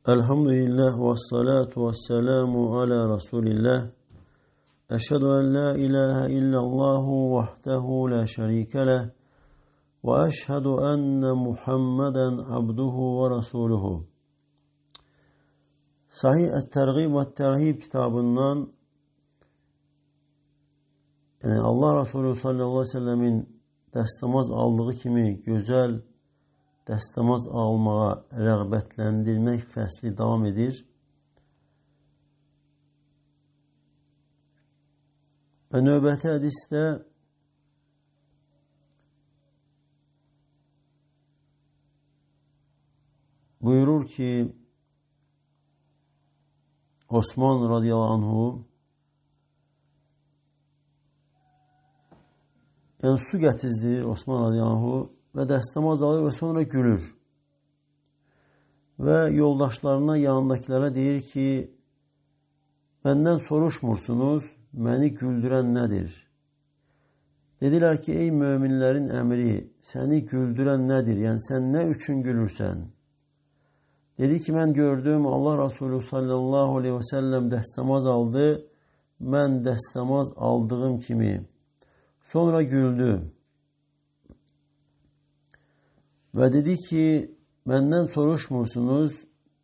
Elhamdülillah ve salatu ve selamu ala Resulillah. Eşhedü en la ilahe illallahu vahdehu la şerike leh. Ve eşhedü enne Muhammeden abduhu ve resuluhu. Sahih et-Tergib ve Terhib kitabından Allah Resulü sallallahu aleyhi ve sellemin dəstəmaz aldığı kimi gözəl dəstəmaz almağa rəğbətləndirmək fəsli davam edir. Və növbəti hədisdə buyurur ki, Osman radiyallahu anhu su gətizdirir Osman radiyallahu anhu və dəstəmaz alır və sonra gülür. Və yoldaşlarına, yanındakilərə deyir ki, məndən soruşmursunuz, məni güldürən nədir? Dedilər ki, ey möminlərin əmri, səni güldürən nədir? Yəni, sən nə üçün gülürsən? Dedi ki, mən gördüm, Allah Resulü sallallahu aleyhi və səlləm dəstəmaz aldı, mən dəstəmaz aldığım kimi. Sonra güldü. Və dedi ki, məndən soruşmursunuz,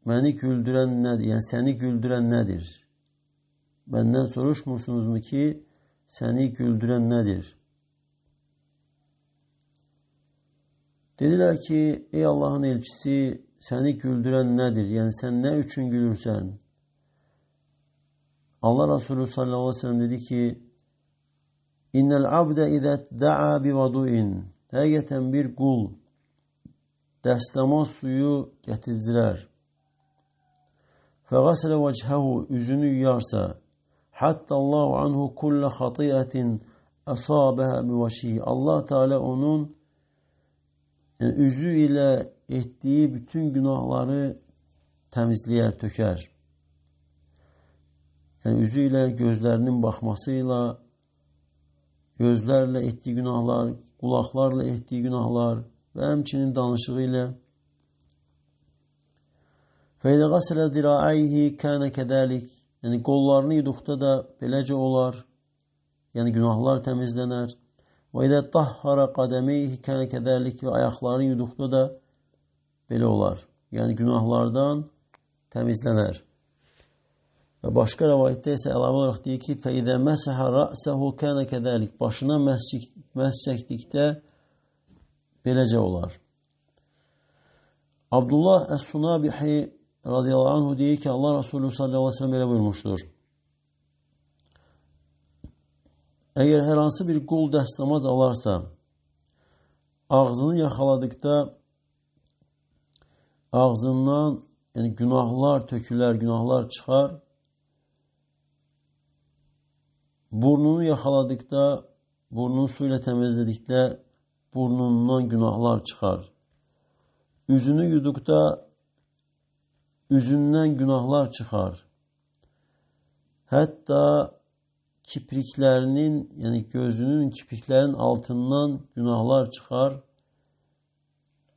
məni güldürən nədir? Yəni, səni güldürən nədir? Məndən soruşmursunuzmu ki, səni güldürən nədir? Dedilər ki, ey Allahın elçisi, səni güldürən nədir? Yəni, sən nə üçün gülürsən? Allah Resulü sallallahu aleyhi ve sellem dedi ki, İnnel abde izət da'a bi vadu'in. Həqiqətən bir qul dəstəmaz suyu gətizdirər. Fəqasələ vəchəhu, üzünü yuyarsa, hatta Allahu anhu kullə xatiyyətin əsabəhə müvəşihi. Allah Teala onun üzü ilə etdiyi bütün günahları təmizləyər, tökər. Yəni, üzü ilə gözlərinin baxmasıyla, gözlərlə etdiyi günahlar, qulaqlarla etdiyi günahlar və həmçinin danışığı ilə فَاِذَا غَسَلَ ذِرَاعَيْهِ كَانَ كَذَٰلِكِ. Yəni, qollarını yuduqda da beləcə olar. Yəni, günahlar təmizlənər. وَاِذَا طَهَّرَ قَدَمَيْهِ كَانَ كَذَٰلِكِ. Və ayaqlarını yuduqda da belə olar. Yəni, günahlardan təmizlənər. Və başqa rəvayətdə isə əlavə olaraq deyir ki, فَاِذَا مَسَحَ رَأْسَهُ كَانَ كَذَٰلِكِ. Başına məs çəkdikdə beləcə olar. Abdullah Əs-Sunabihi radiyallahu anhu deyir ki, Allah Resulü sallallahu aleyhi ve sellem belə buyurmuşdur. Əgər hər hansı bir qul dəstəmaz alarsa, ağzını yaxaladıqda ağzından günahlar tökülər, günahlar çıxar. Burnunu yaxaladıqda, burnunu su ilə təmizlədikdə burnundan günahlar çıxar. Üzünü yuduqda üzündən günahlar çıxar. Hətta kipriklərinin, yəni gözünün kipriklərinin altından günahlar çıxar.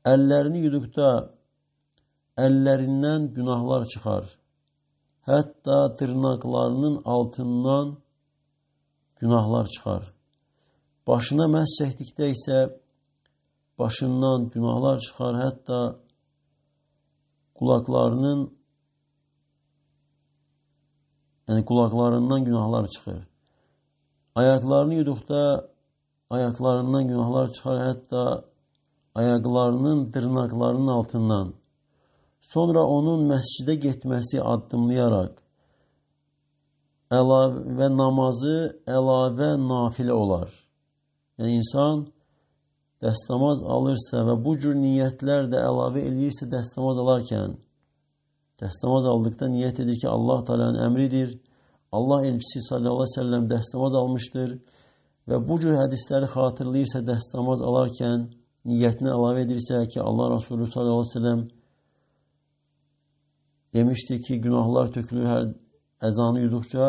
Əllərini yuduqda əllərindən günahlar çıxar. Hətta dırnaqlarının altından günahlar çıxar. Başına məs çəkdikdə isə başından günahlar çıxar, hətta qulaqlarından günahlar çıxır. Ayaqlarını yuduqda ayaqlarından günahlar çıxar, hətta ayaqlarının dırnaqlarının altından. Sonra onun məscidə getməsi addımlayaraq və namazı əlavə nafilə olar. Yəni, insan dəstəmaz alırsa və bu cür niyyətlər də əlavə eləyirsə dəstəmaz alarkən, dəstəmaz aldıqda niyyət edir ki, Allah Teala'nın əmridir. Allah elçisi sallallahu aleyhi ve sellem dəstəmaz almışdır və bu cür hədisləri xatırlayırsa dəstəmaz alarkən niyyətinə əlavə edirsə ki, Allah Resulü sallallahu aleyhi ve sellem demişdir ki, günahlar tökülür hər əzanı yuduqca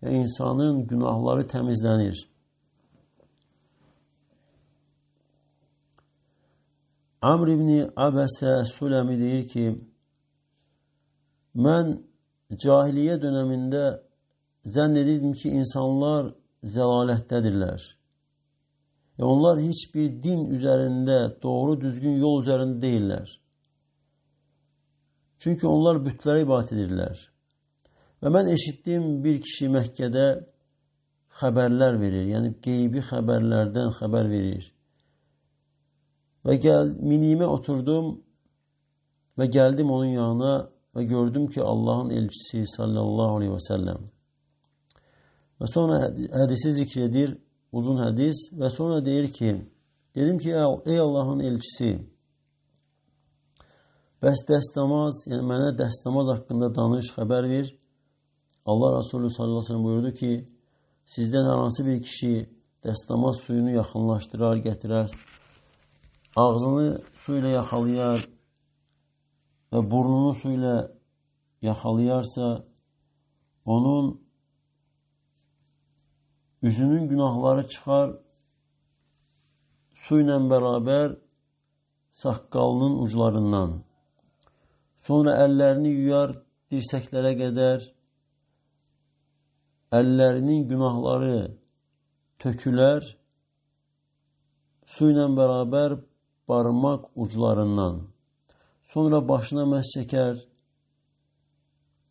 və insanın günahları təmizlənir. Amr ibn Abese Sulemi deyir ki, mən cahiliyə dönemində zənn edirdim ki, insanlar zəlalətdədirlər. Onlar hiçbir din üzərində, doğru düzgün yol üzərində deyirlər. Çünki onlar bütlərə ibadət edirlər. Və mən eşitdim, bir kişi Məkkədə xəbərlər verir, yəni qeybi xəbərlərdən xəbər verir. Və minimə oturdum və gəldim onun yanına və gördüm ki, Allahın elçisi sallallahu aleyhi və səlləm. Və sonra hədisi zikr edir, uzun hədis və sonra deyir ki, dedim ki, ey Allahın elçisi, bəs dəstəmaz, yəni mənə dəstəmaz haqqında danış, xəbər ver. Allah Resulü sallallahu aleyhi ve sellem buyurdu ki, sizdən hər hansı bir kişi dəstəmaz suyunu yaxınlaşdırar, gətirər, ağzını su ilə yaxalayar və burnunu su ilə yaxalayarsa, onun üzünün günahları çıxar, su ilə bərabər saqqalının uclarından. Sonra əllərini yuyar dirsəklərə qədər, əllərinin günahları tökülər, su ilə bərabər barmaq uclarından. Sonra başına məs çəkər,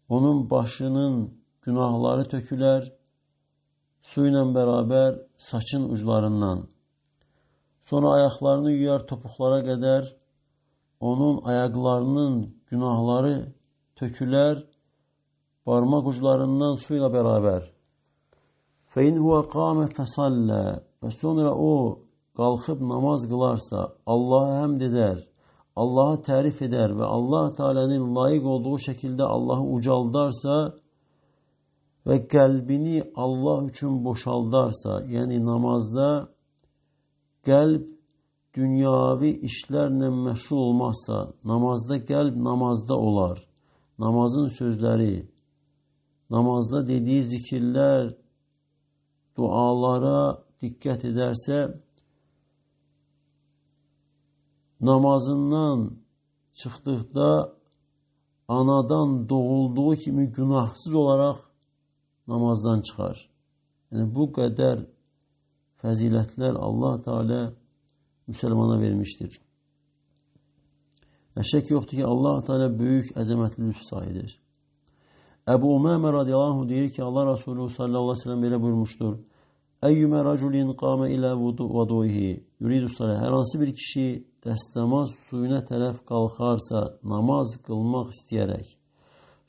onun başının günahları tökülər, su ilə bərabər saçın uclarından. Sonra ayaqlarını yuyar topuqlara qədər, onun ayaqlarının günahları tökülər, barmaq uclarından su ilə bərabər. فَاِنْ هُوَ قَامَ فَصَلَّى Və sonra o qalxıb namaz qılarsa, Allah'a həmd edər, Allah'a tərif edər və Allah Teala'nın layiq olduğu şəkildə Allah'ı ucaldarsa və qəlbini Allah üçün boşaldarsa, yəni namazda qəlb dünyavi işlərlə məşğul olmazsa, namazda qəlb namazda olar. Namazın sözləri, namazda dediyi zikirlər, dualara diqqət edərsə, namazından çıxdıqda anadan doğulduğu kimi günahsız olaraq namazdan çıxar. Yəni bu qədər fəzilətlər Allah Teala müsəlmana vermişdir. Şək yoxdur ki, Allah Teala böyük əzəmətli lütf sahibidir. Əbu Umamə radiyallahu anh deyir ki, Allah Resulü sallallahu aleyhi ve sellem belə buyurmuşdur. Əyyümə raculin qamə ilə vuduihi yuridu salə. Hər hansı bir kişi dəstəmaz suyuna tərəf qalxarsa, namaz qılmaq istəyərək,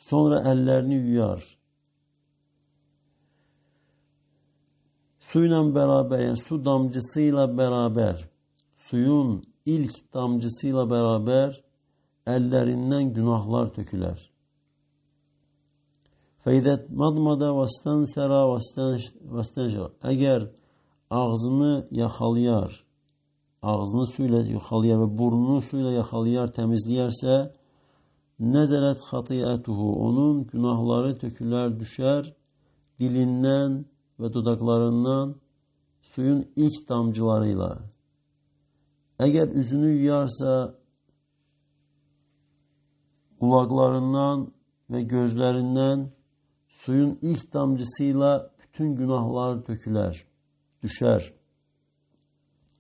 sonra əllərini yuyar, su ilə bərabər, yəni su damcısı ilə bərabər, suyun ilk damcısı ilə bərabər əllərindən günahlar tökülər. Fəidət madmada vəstənsərə vəstənşər. Əgər ağzını yaxalayar, ağzını su ilə yaxalayar və burnunu su ilə yaxalayar, təmizləyərsə, nəzələt xatiyyətuhu, onun günahları tökülər, düşər, dilindən və dodaqlarından suyun ilk damcılarıyla. Əgər üzünü yuyarsa, qulaqlarından və gözlərindən suyun ilk damcısıyla bütün günahlar tökülər, düşər.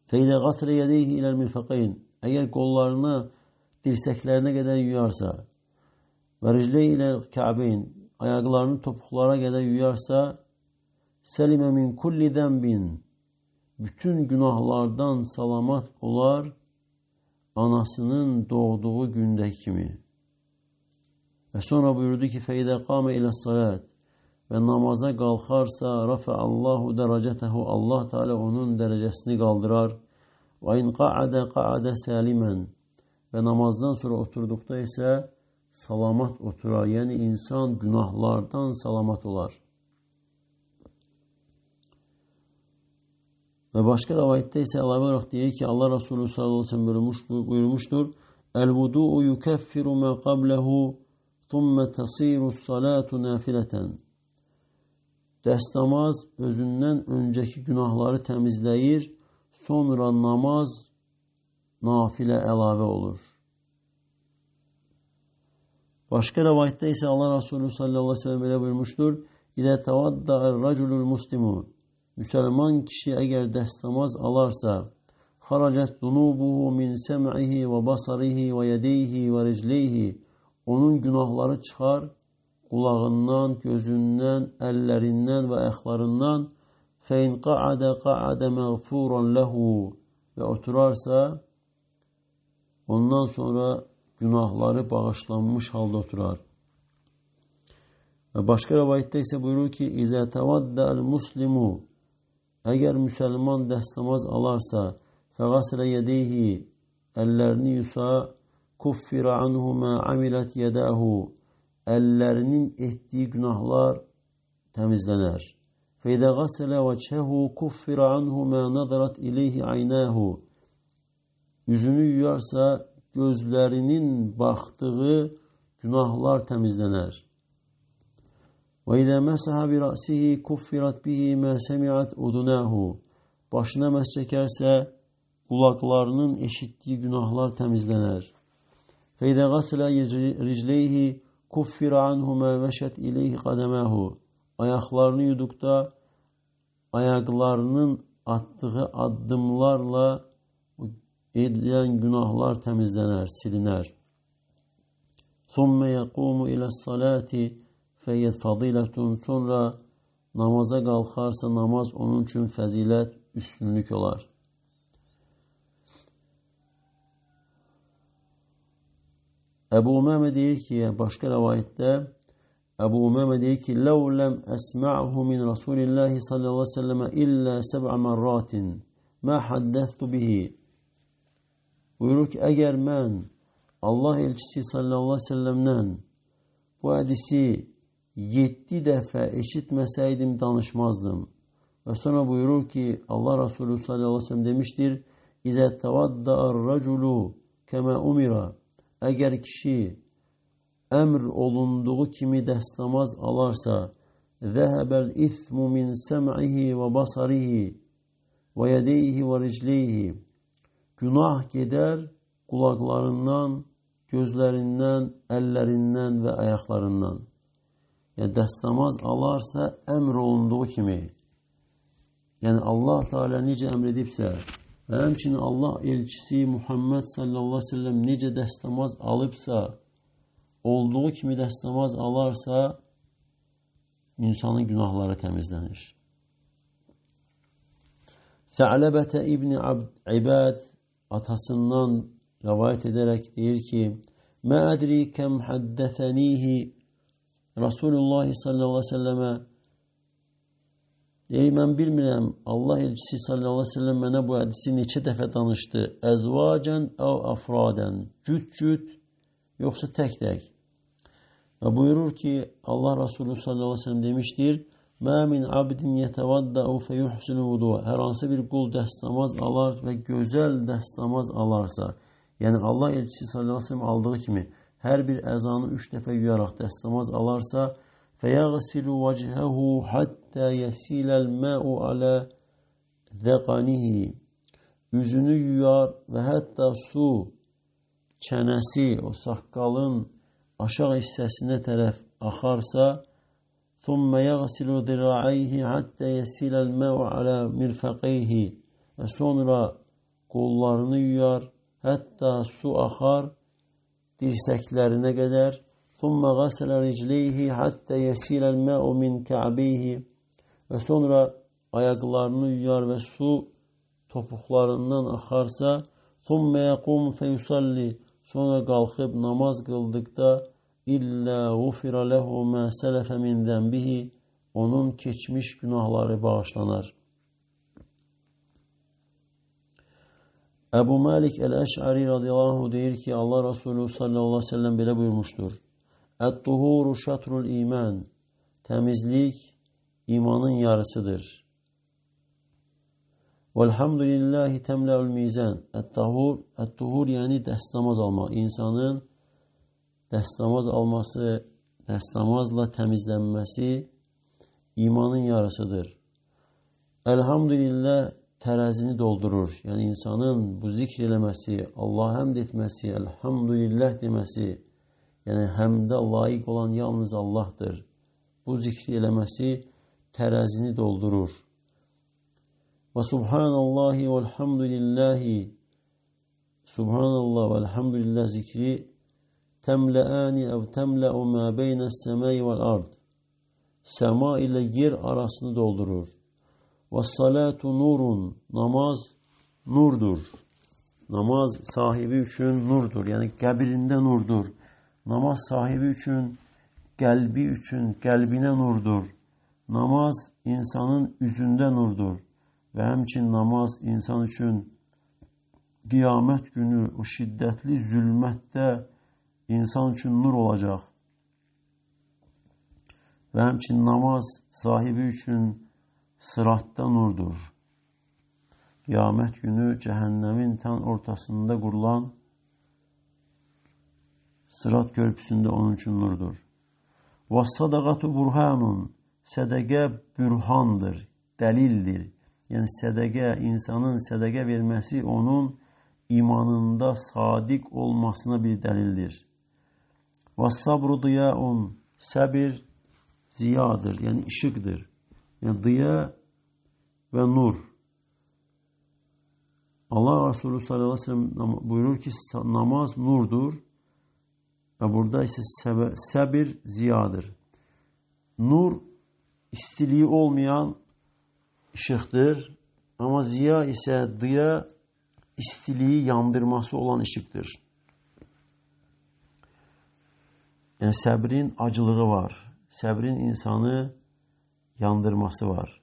Feylə qasrə yədeyhi iləl mirfəqeyn. Əgər qollarına, dirsəklərinə qədər yuyarsa və riclə ilə kəbeyn, ayaqlarını topuqlara qədər yuyarsa, səlimə min kulli zənbin, bütün günahlardan salamat olar, anasının doğduğu gündəki kimi. Və sonra buyurdu ki, fəidə qamə ilə salət və namaza qalxarsa, rafə Allahu dərəcətəhu, Allah Teala onun dərəcəsini qaldırar. Və in qa'adə səlimən və namazdan sonra oturduqda isə salamat oturar. Yəni insan günahlardan salamat olar. Və başqa rəvayətdə isə əlavə olaraq deyir ki, Allah Resulü sallallahu aleyhi ve sellem buyurmuşdur. Əl-vudu'u yukəffiru mə qabləhu thumma tasiru salatu nafilatan. Dəstəmaz özündən öncəki günahları təmizləyir, sonra namaz nafilə əlavə olur. Başka rivayette ise Allah Resulü sallallahu aleyhi ve sellem böyle buyurmuştur. İzâ tevadda'er raculul muslimu. Müslüman kişi eğer destamaz alarsa haracet dunubuhu min sem'ihi ve basarihi ve yedeyhi ve ricleyhi. Onun günahları çıkar kulağından, gözünden, ellerinden ve ayaklarından. Fein qa'ade mağfuran lehu. Ve oturarsa ondan sonra günahları bağışlanmış halde oturar. Ve başka rivayette ise buyurur ki İzâ tevadda'el muslimu. Eğer Müslüman destamaz alarsa fegasile yedeyhi. Ellerini yusa kuffira anhu ma amilet yedahu. Ellerinin ettiği günahlar temizlenir. فَاِذَا غَسَلَ وَجْهَهُ كُفِّرَ عَنْهُ مَا نَظَرَتْ اِلَيْهِ عَيْنَاهُ. Yüzünü yuyarsa gözlerinin baktığı günahlar temizlenir. وَاِذَا مَسَحَ بِرَأْسِهِ كُفِّرَتْ بِهِ مَا سَمِعَتْ اُذُنَاهُ. Başına mes çekerse kulaklarının eşittiği günahlar temizlenir. فَاِذَا غَسَلَ رِجْلَيْهِ كُفِّرَ عَنْهُ مَا مَشَتْ اِلَيْهِ قَدَمَاهُ. Ayaklarını yudukta ayaklarının attığı adımlarla edilen günahlar temizlenir, silinir. ثُمَّ يَقُومُ إِلَى الصَّلَاةِ فَيَدْ فَضِيلَةٌ. Sonra namaza kalkarsa namaz onun için fazilet, üstünlük olar. Ebu Umame diyor ki başka rivayette Ebu Umame diyor ki لَوْ لَمْ أَسْمَعْهُ مِنْ رَسُولِ اللّٰهِ صَلَّى اللّٰهِ وسلم إِلَّا سَبْعَ مَرَّاتٍ مَا حَدَّثْتُ بِهِ. Buyurur ki eğer ben Allah elçisi sallallahu aleyhi ve sellem'den bu hadisi 7 defa işitmeseydim danışmazdım. Ve sonra buyurur ki Allah Resulü sallallahu aleyhi ve sellem demiştir. İzâ tevadda'ar raculu kema umira. Eğer kişi emr olunduğu kimi destamaz alarsa zehebel ismu min sem'ihi ve basarihi ve yedeyhi ve ricleyhi. Günah gider kulaklarından, gözlerinden, ellerinden ve ayaklarından. Yani destamaz alarsa emr olunduğu kimi. Yani Allah Teala nice emredipse ve hemçinin Allah elçisi Muhammed sallallahu aleyhi ve sellem nice destamaz alıpsa olduğu kimi destamaz alarsa insanın günahları temizlenir. Se'lebete İbni İbad atasından rivayet ederek diyor ki ma adri kem haddesenihi Resulullah sallallahu aleyhi ve selleme deyir, mən bilmirəm Allah elçisi sallallahu aleyhi ve sellem mənə bu hadisi neçə dəfə danışdı. Əzvacən əv əfradən. Cüt-cüt yoksa tek-tek. Ve buyurur ki Allah Resulü sallallahu aleyhi ve sellem demiştir. مَا مِنْ عَبْدٍ يَتَوَدَّعُ فَيُحْسِنُ وُضُوءَ. Her hansı bir kul destamaz alar ve güzel destamaz alarsa. Yani Allah elçisi sallallahu aleyhi ve sellem aldığı kimi her bir ezanı 3 defa yuyarak destamaz alarsa فَيَغْسِلُ وَجْهَهُ حَتَّى يَسِيلَ الْمَاءُ عَلَى ذَقَنِهِ. Yüzünü yuyar ve hatta su çenesi o sakalın aşağı hissesine taraf akarsa ثُمَّ يَغْسِلُ ذِرَاعَيْهِ حَتَّى يَسِيلَ الْمَاءُ عَلَى مِرْفَقَيْهِ. Ve sonra kollarını yuyar hatta su akar dirseklerine kadar. ثُمَّ غَسَلَ رِجْلَيْهِ حَتَّى يَسِيلَ الْمَاءُ مِنْ كَعْبَيْهِ. Ve sonra ayaklarını yuyar ve su topuklarından akarsa ثُمَّ يَقُومُ فَيُصَلِّ. Sonra kalkıp namaz kıldıkta İlla gufira lehu ma selefe min zenbihi. Onun geçmiş günahları bağışlanır. Ebu Malik el-Eş'ari radıyallahu anh deyir ki Allah Resulü sallallahu aleyhi ve sellem böyle buyurmuştur. Et-tuhuru şatrul iman. Temizlik imanın yarısıdır. Velhamdülillahi temla'ul mizan. Et-tuhur yani destamaz almak. İnsanın destamaz alması, destamazla temizlenmesi imanın yarısıdır. Elhamdülillah terazini doldurur. Yani insanın bu zikrelemesi, Allah'a hamd etmesi, elhamdülillah demesi Yəni, həmdə layiq olan yalnız Allahdır. Bu zikri eləməsi tərəzini doldurur. Və subhanallahi və elhamdülillahi, subhanallah və elhamdülillah zikri təmləəni əv təmlə'u mə beynəs-səməyi vəl-ard. Səma ilə yer arasını doldurur. Və salatu nurun, namaz nurdur. Namaz sahibi üçün nurdur. Yəni qəbrində nurdur. Namaz sahibi üçün, qəlbi üçün, qəlbinə nurdur. Namaz insanın üzündə nurdur. Və həmçin namaz insan üçün qiyamət günü o şiddətli zülmətdə insan üçün nur olacaq. Və həmçin namaz sahibi üçün sıratda nurdur. Qiyamət günü cəhənnəmin tən ortasında qurulan sırat körpüsündə onun üçün nurdur. وَالصَّدَقَةُ burhanun, sədəqə bürhandır, dəlildir. Yəni sədəqə, insanın sədəqə verməsi onun imanında sadiq olmasına bir dəlildir. وَالصَّبْرُ ضِيَاءٌ, səbir ziyadır, yəni işıqdır. Yəni diya və nur. Allah Resulü sallallahu aleyhi ve sellem buyurur ki namaz nurdur və burada isə səbir ziyadır. Nur istiliyi olmayan işıqdır, amma ziya isə diya istiliyi yandırması olan işıqdır. Yəni səbrin acılığı var, səbrin insanı yandırması var.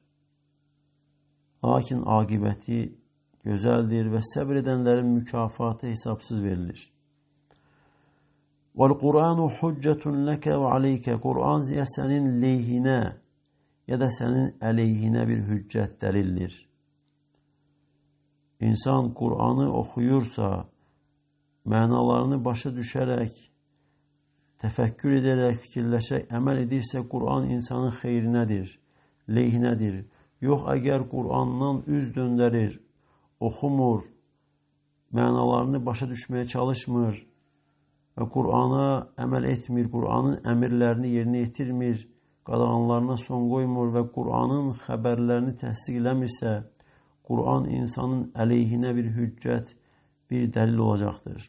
Lakin aqibəti gözəldir və səbr edənlərin mükafatı hesabsız verilir. وَالْقُرْآنُ حُجَّةٌ لَكَ وَعَلَيْكَ, Qur'an ya sənin leyhinə ya da sənin əleyhinə bir hüccət dəlildir. İnsan Qur'anı oxuyursa, mənalarını başa düşərək, təfəkkür edərək, fikirləşək, əməl edirsə, Qur'an insanın xeyrinədir, leyhinədir. Yox, əgər Qur'andan üz döndərir, oxumur, mənalarını başa düşməyə çalışmır və Qur'ana əməl etmir, Qur'anın əmirlərini yerinə yetirmir, qadağanlarına son qoymur və Qur'anın xəbərlərini təsdiq eləmirsə, Qur'an insanın əleyhinə bir hüccət, bir dəlil olacaqdır.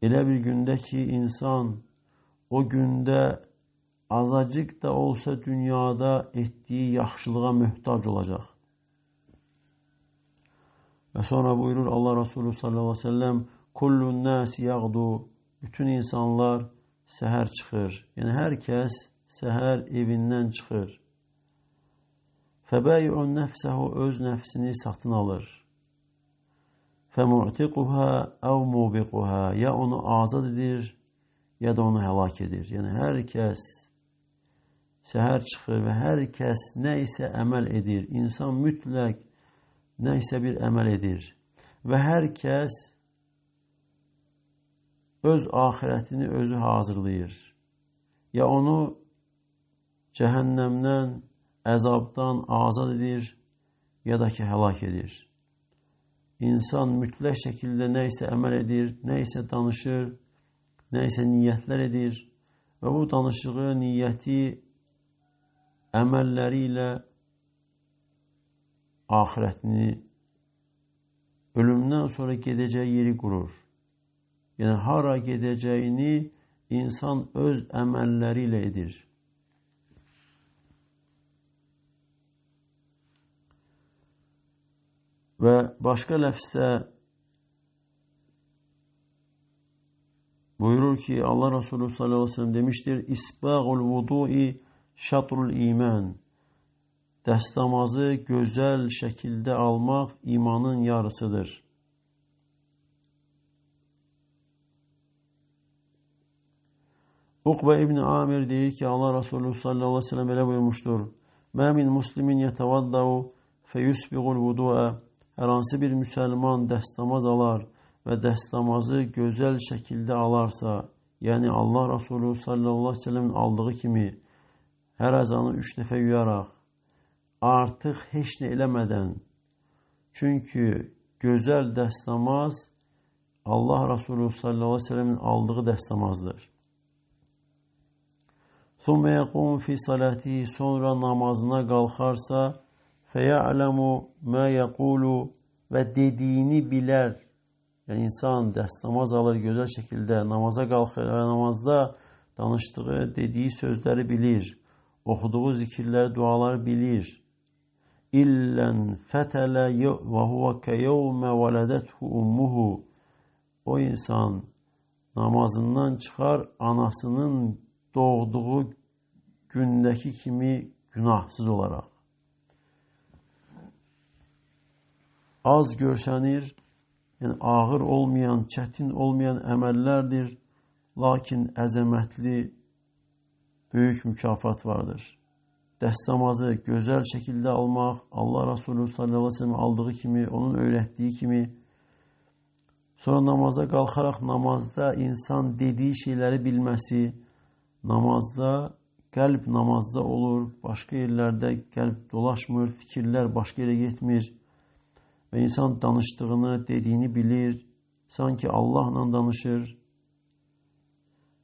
Elə bir gündə ki, insan o gündə azacıq da olsa dünyada etdiyi yaxşılığa möhtac olacaq. Və sonra buyurur Allah Resulü sallallahu aleyhi ve sellem, kullun nas yağdu, bütün insanlar səhər çıxır. Yəni hər kəs səhər evindən çıxır. Fəbəyi'un nəfsəhu, öz nəfsini satın alır. Fəmu'tiquha əv mubiquha, ya onu azad edir, ya da onu həlak edir. Yəni hər kəs səhər çıxır və hər kəs nə isə əməl edir. İnsan mütləq nə isə bir əməl edir. Və hər kəs öz axirətini özü hazırlayır. Ya onu cəhənnəmdən, əzabdan azad edir, ya da ki, həlak edir. İnsan mütləq şəkildə nə isə əməl edir, nə isə danışır, nə isə niyyətlər edir və bu danışığı, niyyəti, əməlləri ilə axirətini, ölümdən sonra gedəcəyi yeri qurur. Yəni, hara gedəcəyini insan öz əməlləri ilə edir. Və başqa ləfsdə buyurur ki, Allah Resulü sallallahu aleyhi ve sellem demiştir, İsbağul vudu'i şatrul iman. Dəstəmazı gözəl şəkildə almaq imanın yarısıdır. Uqbə İbn Amir deyir ki, Allah Resulü sallallahu aleyhi ve sellem elə buyurmuşdur. Mə min muslimin yetəvaddau feyusbiğul vudu'a. Hər hansı bir müsəlman dəstəmaz alar və dəstəmazı gözəl şəkildə alarsa, yəni Allah Resulü sallallahu aleyhi ve sellemin aldığı kimi hər əzanı 3 dəfə yuyaraq, artıq heç nə eləmədən, çünki gözəl dəstəmaz Allah Resulü sallallahu aleyhi ve sellemin aldığı dəstəmazdır. ثُمَّ يَقُومُ فِي صَلَاتِهِ Sonra namazına qalxarsa فَيَعْلَمُ مَا يَقُولُ Ve dediğini biler. Yani insan dəstəmaz alır gözəl şəkildə, namaza qalxır və namazda danışdığı, dediği sözləri bilir. Oxuduğu zikirləri, duaları bilir. İllən fətələ və huvə kəyevmə vələdəthu ummuhu O insan namazından çıxar, anasının doğduğu gündəki kimi günahsız olaraq. Az görsənir, yəni ağır olmayan, çətin olmayan əməllərdir, lakin əzəmətli, böyük mükafat vardır. Dəstəmazı gözəl şəkildə almaq, Allah Resulü sallallahu aleyhi ve sellem aldığı kimi, onun öyrətdiyi kimi, sonra namaza qalxaraq namazda insan dediği şeyləri bilməsi, namazda, qəlb namazda olur, başqa yerlərdə qəlb dolaşmır, fikirlər başqa yerə getmir və insan danışdığını, dediyini bilir, sanki Allahla danışır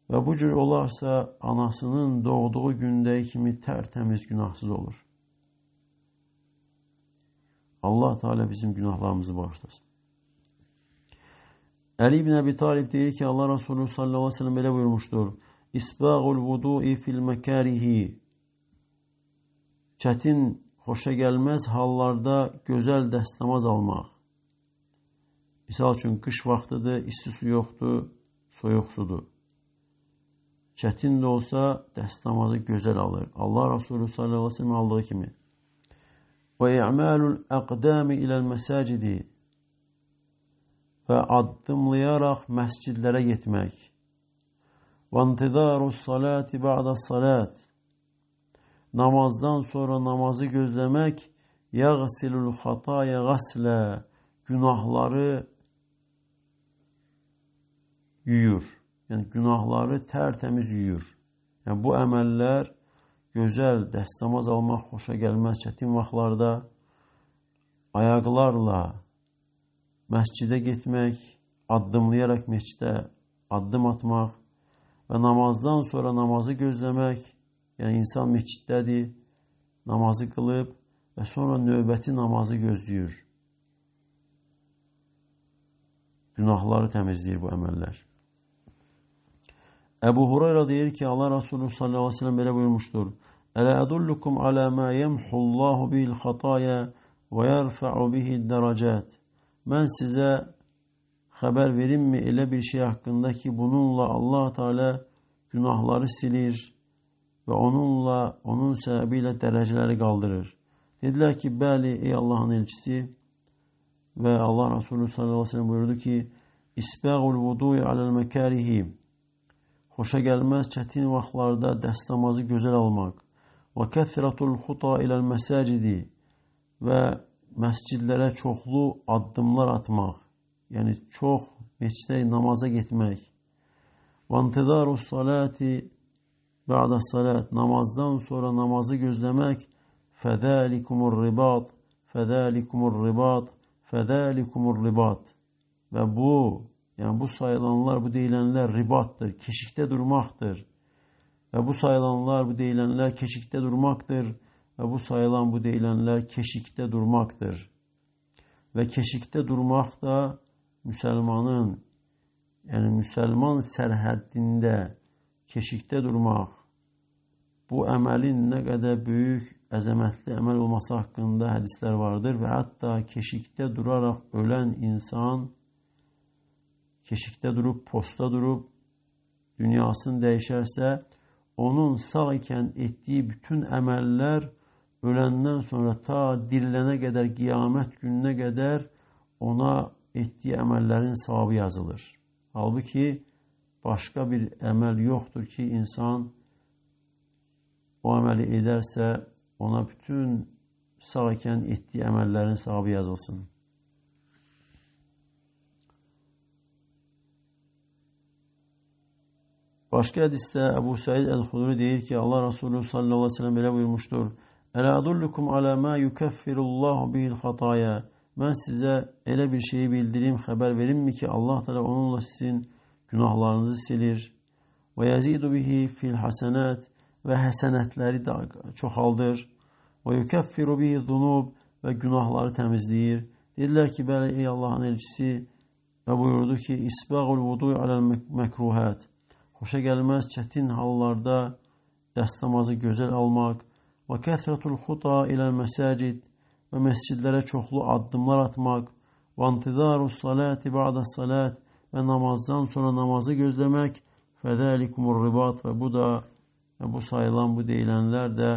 və bu cür olarsa anasının doğduğu gündəki kimi tərtəmiz günahsız olur. Allah Teala bizim günahlarımızı bağışlasın. Ali ibn Abi Talib deyir ki Allah Resulü sallallahu aleyhi ve sellem belə buyurmuşdur. İsbağul vudu'i fil mekarihi Çətin, xoşa gəlməz hallarda gözəl dəstəmaz almaq. Misal üçün qış vaxtıdır, isti su yoxdur, soyuq sudur. Çətin də olsa dəstəmazı gözəl alır. Allah Resulü sallallahu aleyhi ve sellem aldığı kimi. Və i'malul aqdami iləl məsacidi və addımlayaraq məscidlərə getmək. Və intidarus salati ba'da salat Namazdan sonra namazı gözləmək. Yəğsilul xataya qaslə Günahları yuyur. Yəni günahları tərtəmiz yuyur. Yəni bu əməllər gözəl dəstəmaz almaq xoşa gəlməz çətin vaxtlarda ayaqlarla məscidə getmək, addımlayaraq məscidə addım atmaq və namazdan sonra namazı gözləmək, yəni insan məsciddədir, namazı qılıb və sonra növbəti namazı gözləyir. Günahları təmizləyir bu əməllər. Əbu Hurayra deyir ki, Allah Resulü sallallahu aleyhi ve sellem belə buyurmuşdur. Ələ ədullukum alə mə yemhullahu bil xataya və yərfə'u bihi dərəcət. Mən sizə xəbər verimmi elə bir şey haqqında ki, bununla Allah Teala günahları silir və onunla, onun səbəbilə dərəcələri qaldırır. Dedilər ki, bəli, ey Allahın elçisi və Allah Resulü sallallahu aleyhi ve sellem buyurdu ki, İsbəğul vudu'i aləl məkərihi Xoşa gəlməz çətin vaxtlarda dəstəmazı gözəl almaq və kəthratul xuta iləl məsacidi və məscidlərə çoxlu addımlar atmaq, yəni çox məscidə namaza getmək və intidarus salati ba'da salat namazdan sonra namazı gözləmək fədəlikumur ribat fədəlikumur ribat fədəlikumur ribat və bu yəni bu sayılanlar, bu deyilənlər ribatdır, keşikdə durmaqdır. Və bu sayılanlar, bu deyilənlər keşikdə durmaqdır. Və bu sayılan, bu deyilənlər keşikdə durmaqdır. Və keşikdə durmaq da müsəlmanın, yəni müsəlman sərhəddində keşikdə durmaq, bu əməlin nə qədər böyük, əzəmətli əməl olması haqqında hədislər vardır və hətta keşikdə duraraq ölən insan keşikdə durub, posta durub, dünyasını dəyişərsə, onun sağ ikən etdiyi bütün əməllər öləndən sonra ta dirilənə qədər, qiyamət gününə qədər ona etdiyi əməllərin savabı yazılır. Halbuki, başqa bir əməl yoxdur ki, insan o əməli edərsə, ona bütün sağ ikən etdiyi əməllərin savabı yazılsın. Başqa hədisdə Əbu Said Əl-Xudri deyir ki, Allah Resulü sallallahu aleyhi ve sellem belə buyurmuşdur. Ələ adullukum alə mə yukəffirullahu bihil xataya. mən sizə elə bir şeyi bildireyim, xəbər verimmi ki, Allah Teala onunla sizin günahlarınızı silir. Və yazidu bihi fil hasenat və həsənətləri də çoxaldır. Və yukaffiru bihi zunub və günahları təmizləyir. Dedilər ki, bəli, ey Allahın elçisi, və buyurdu ki, isbağul vudu aləl məkruhat. Xoşa gəlməz çətin hallarda dəstəmazı gözəl almaq və kəthratul xuta iləl məsacid və məscidlərə çoxlu addımlar atmaq və intidarus salati ba'das salat və namazdan sonra namazı gözləmək fədəlikumur ribat və bu da bu sayılan, bu deyilənlər də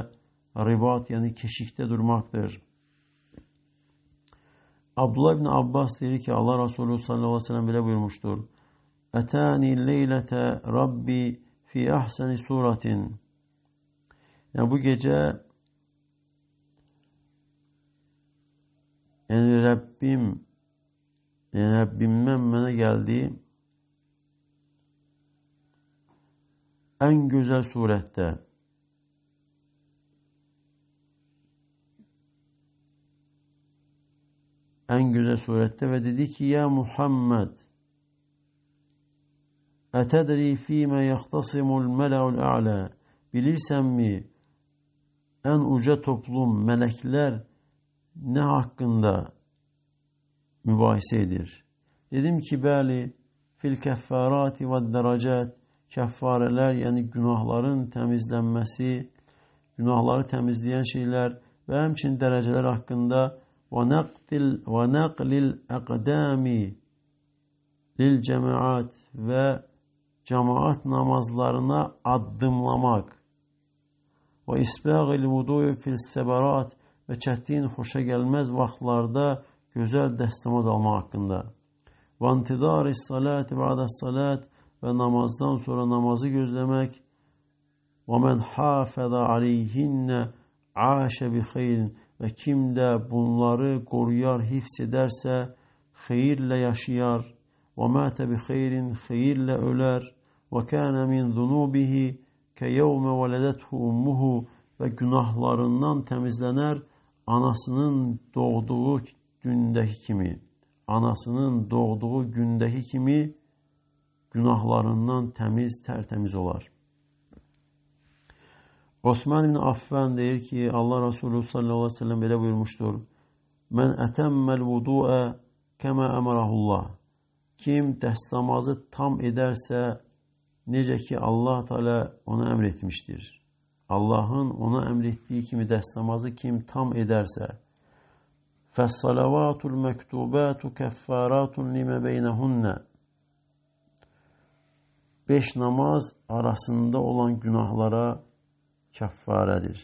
ribat, yəni keşikdə durmaqdır. Abdullah ibn Abbas deyir ki, Allah Resulü sallallahu aleyhi ve sellem belə buyurmuşdur. Ətəni leylətə Rabbi fi ahsəni suratin. Yəni bu gecə Rəbbimdən mənə gəldi ən gözəl surətdə. Ən gözəl surətdə və dedi ki, ya Muhammed, ətədri fīmə yaxtasimul mələul a'lə. Bilirsənmi, ən uca toplum, mələklər nə haqqında mübahisə edir? Dedim ki, bəli, fil kəffərati və dərəcət, kəffarələr, yəni günahların təmizlənməsi, günahları təmizləyən şeylər və həmçinin dərəcələr haqqında və nəqlil əqdəmi lil cəmaat və cəmaat namazlarına addımlamaq və isbağil vuduyu fil səbərat və çətin, xoşa gəlməz vaxtlarda gözəl dəstəmaz almaq haqqında və intidaris salati ba'das salat və namazdan sonra namazı gözləmək və mən hafədə aleyhinnə aşə bi xeyrin və kim də bunları qoruyar, hifz edərsə xeyirlə yaşayar və mətə bi xeyrin, xeyirlə ölər və kənə min zunubihi kə yevmə vələdəthu ummuhu və günahlarından təmizlənər anasının doğduğu gündəki kimi, anasının doğduğu gündəki kimi günahlarından təmiz, tərtəmiz olar. Osman ibn Affan deyir ki, Allah Resulü sallallahu aleyhi ve sellem belə buyurmuşdur. Mən ətəmməl vudu'a kəmə əmərəhullah. Kim dəstəmazı tam edərsə, necə ki Allah Teala ona əmr etmişdir. Allahın ona əmr etdiyi kimi dəstəmazı kim tam edərsə, fəs-salavatul məktubatu kəffaratun limə beynəhunnə. 5 namaz arasında olan günahlara kəffarədir.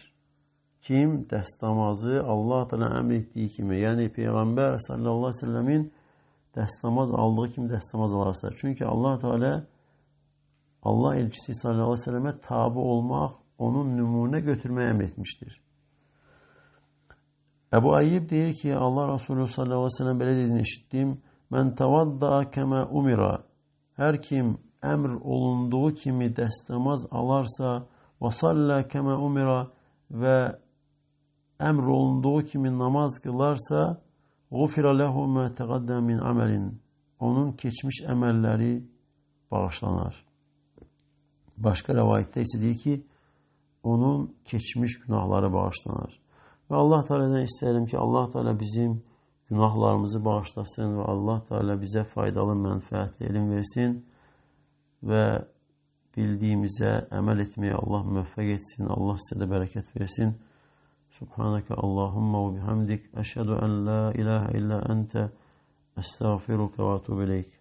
Kim dəstəmazı Allah Teala əmr etdiyi kimi, yəni Peyğəmbər sallallahu aleyhi ve sellemin dəstəmaz aldığı kimi dəstəmaz alarsa. Çünki Allah Teala, Allah elçisi sallallahu aleyhi ve sellemə tabi olmaq, onun nümunə götürməyə əmr etmişdir. Əbu Ayyib deyir ki, Allah Resulü sallallahu aleyhi ve sellem belə dediğini eşitdim. Mən təvadda kəmə umira. Hər kim əmr olunduğu kimi dəstəmaz alarsa və sallə kəmə umira və əmr olunduğu kimi namaz qılarsağufira ləhu mə təqəddəm min əməlin. Onun keçmiş əməlləri bağışlanar. Başqa rəvayətdə isə deyir ki, onun keçmiş günahları bağışlanar. Və Allah Teala'dan istəyirəm ki, Allah Teala bizim günahlarımızı bağışlasın və Allah Teala bizə faydalı, mənfəətli elm versin və bildiyimizə əməl etməyə Allah müvəffəq etsin. Allah sizə də bərəkət versin. Subhanəkə Allahumma və bihamdik. Əşhədu ən la ilahə illə əntə əstəğfiruka və atubu ileyk.